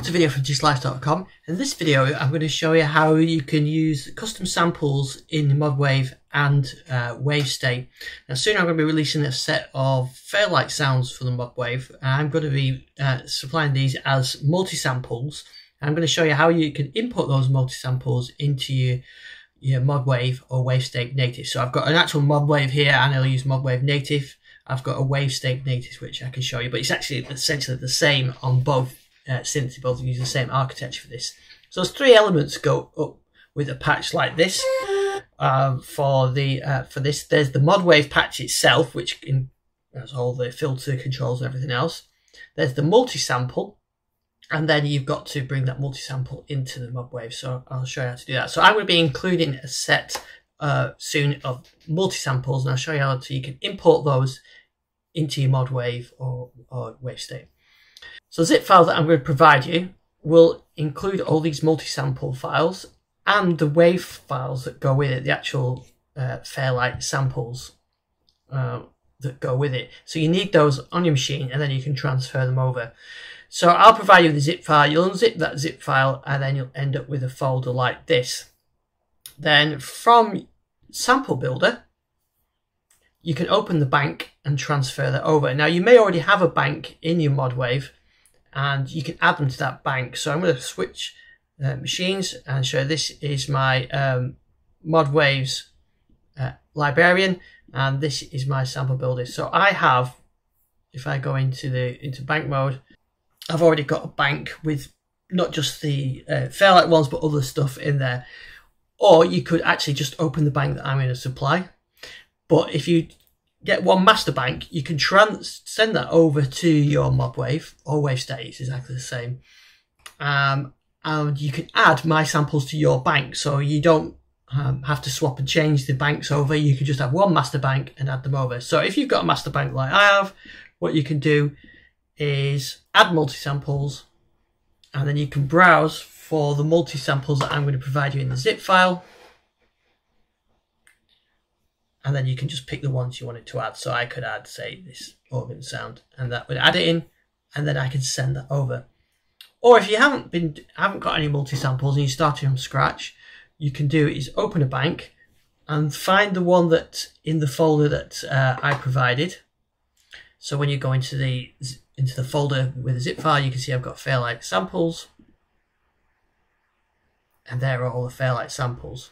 a video from GSlice.com. In this video I'm going to show you how you can use custom samples in Modwave and Wavestate. Now soon I'm going to be releasing a set of Fairlight sounds for the Modwave. I'm going to be supplying these as multi-samples. I'm going to show you how you can input those multi-samples into your Modwave or Wavestate native. So I've got an actual Modwave here and I'll use Modwave native. I've got a Wavestate native which I can show you, but it's actually essentially the same on both synths. They both use the same architecture for this. So there's three elements go up with a patch like this. For this, there's the Modwave patch itself, which has all the filter controls and everything else. There's the multi-sample, and then you've got to bring that multi-sample into the Modwave. So I'll show you how to do that. So I'm going to be including a set soon of multi-samples, and I'll show you how you can import those into your Modwave or Wavestate. So the zip file that I'm going to provide you will include all these multi-sample files and the wave files that go with it, the actual Fairlight samples that go with it. So you need those on your machine and then you can transfer them over. So I'll provide you with the zip file. You'll unzip that zip file and then you'll end up with a folder like this. Then from Sample Builder, you can open the bank and transfer that over. Now you may already have a bank in your Modwave and you can add them to that bank. So I'm going to switch machines and show this is my Modwave's librarian, and this is my sample builder. So I have, if I go into bank mode, I've already got a bank with not just the Fairlight ones but other stuff in there. Or you could actually just open the bank that I'm going to supply. But if you get one master bank, you can send that over to your Modwave or Wavestate. It's exactly the same. And you can add my samples to your bank, so you don't have to swap and change the banks over. You can just have one master bank and add them over. So if you've got a master bank like I have, what you can do is add multi-samples, and then you can browse for the multi-samples that I'm going to provide you in the zip file. And then you can just pick the ones you wanted to add. So I could add, say, this organ sound, and that would add it in, and then I can send that over. Or if you haven't got any multi-samples and you're starting from scratch, you can do is open a bank and find the one that in the folder that I provided. So when you go into the folder with a zip file, you can see I've got Fairlight samples, and there are all the Fairlight samples.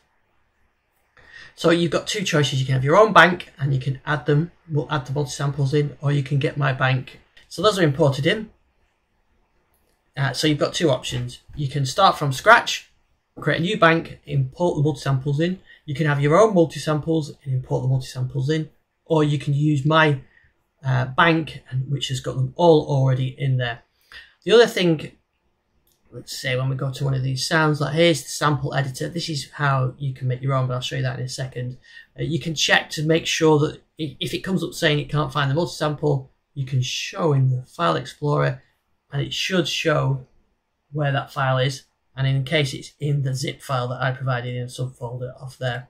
So you've got two choices. You can have your own bank and you can add them. We'll add the multi-samples in, or you can get my bank. So those are imported in. So you've got two options. You can start from scratch, create a new bank, import the multi-samples in. You can have your own multi-samples and import the multi-samples in. Or you can use my bank, which has got them all already in there. The other thing, let's say when we go to one of these sounds, like here's the sample editor. This is how you can make your own, but I'll show you that in a second. You can check to make sure that if it comes up saying it can't find the multi-sample, you can show in the file explorer and it should show where that file is. And in case it's in the zip file that I provided in a subfolder off there.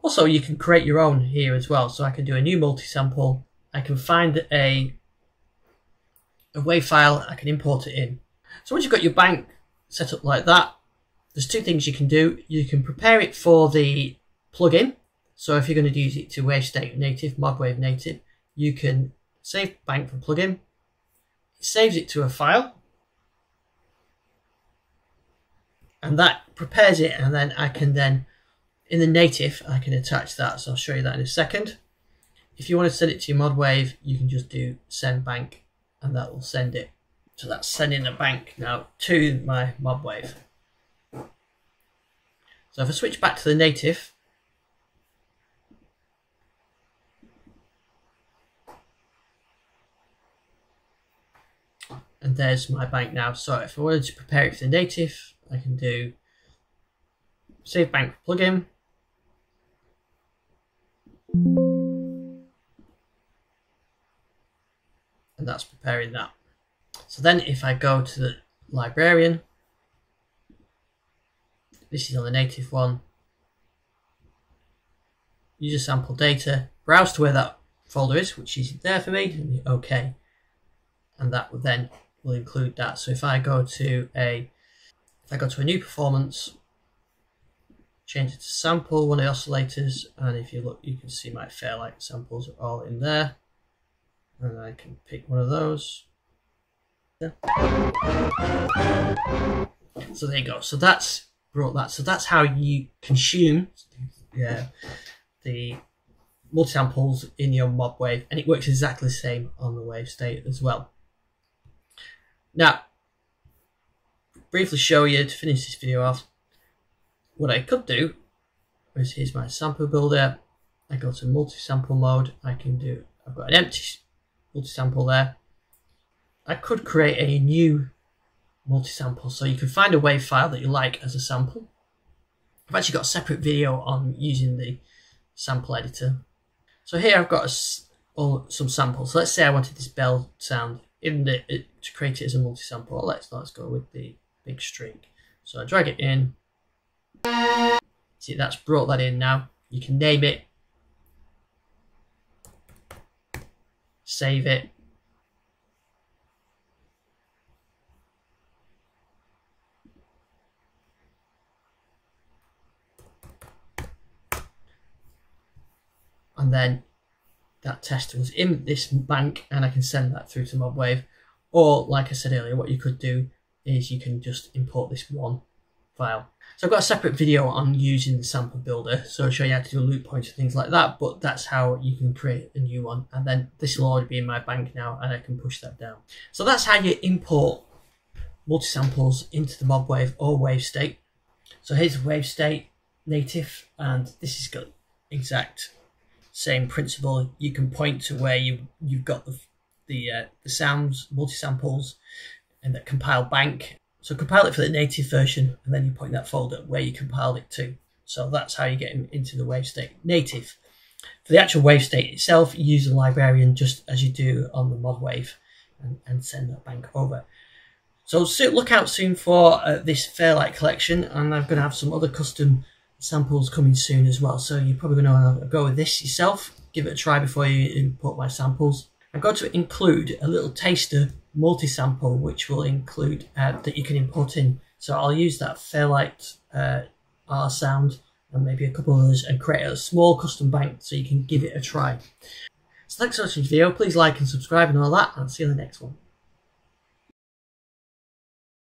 Also, you can create your own here as well. So I can do a new multi-sample. I can find a WAV file. I can import it in. So once you've got your bank set up like that, there's two things you can do. You can prepare it for the plugin. So if you're going to use it to Wavestate native, Modwave native, you can save bank from plugin. It saves it to a file. And that prepares it, and then I can in the native, I can attach that. So I'll show you that in a second. If you want to send it to your Modwave, you can just do send bank, and that will send it. So that's sending a bank now to my Modwave. So if I switch back to the native, and there's my bank now. So if I wanted to prepare it for the native, I can do save bank plugin. And that's preparing that. So then if I go to the librarian, this is on the native one, user sample data, browse to where that folder is, which is there for me, and OK. And that will will include that. So if I go to a new performance, change it to sample, one of the oscillators, and if you look, you can see my Fairlight samples are all in there, and I can pick one of those. Yeah. So there you go. So that's brought that. So that's how you consume the multi-samples in your Modwave, and it works exactly the same on the Wavestate as well. Now, briefly show you to finish this video off. What I could do is, here's my sample builder. I go to multi-sample mode. I've got an empty multi-sample there. I could create a new multi-sample, so you can find a wave file that you like as a sample. I've actually got a separate video on using the sample editor. So here I've got some samples. So let's say I wanted this bell sound to create it as a multi-sample. Let's go with the big streak. So I drag it in. See, that's brought that in now. You can name it, save it, and then that tester was in this bank, and I can send that through to Modwave. Or, like I said earlier, what you could do is you can just import this one file. So I've got a separate video on using the sample builder, so I'll show you how to do loop points and things like that, but that's how you can create a new one, and then this will already be in my bank now, and I can push that down. So that's how you import multi-samples into the Modwave or Wavestate. So here's the Wavestate native, and this has got exact same principle. You can point to where you've got the sounds, multi-samples, and the compile bank. So compile it for the native version, and then you point that folder where you compiled it to. So that's how you get into the Wavestate native. For the actual Wavestate itself, you use a librarian just as you do on the Modwave, and send that bank over. So look out soon for this Fairlight collection, and I'm going to have some other custom samples coming soon as well. So you're probably going to want to go with this yourself. Give it a try before you import my samples. I'm going to include a little taster multi-sample, which will include that you can import in. So I'll use that Fairlight arrhh sound and maybe a couple of others, and create a small custom bank so you can give it a try. So thanks for watching this video. Please like and subscribe and all that, and I'll see you in the next one.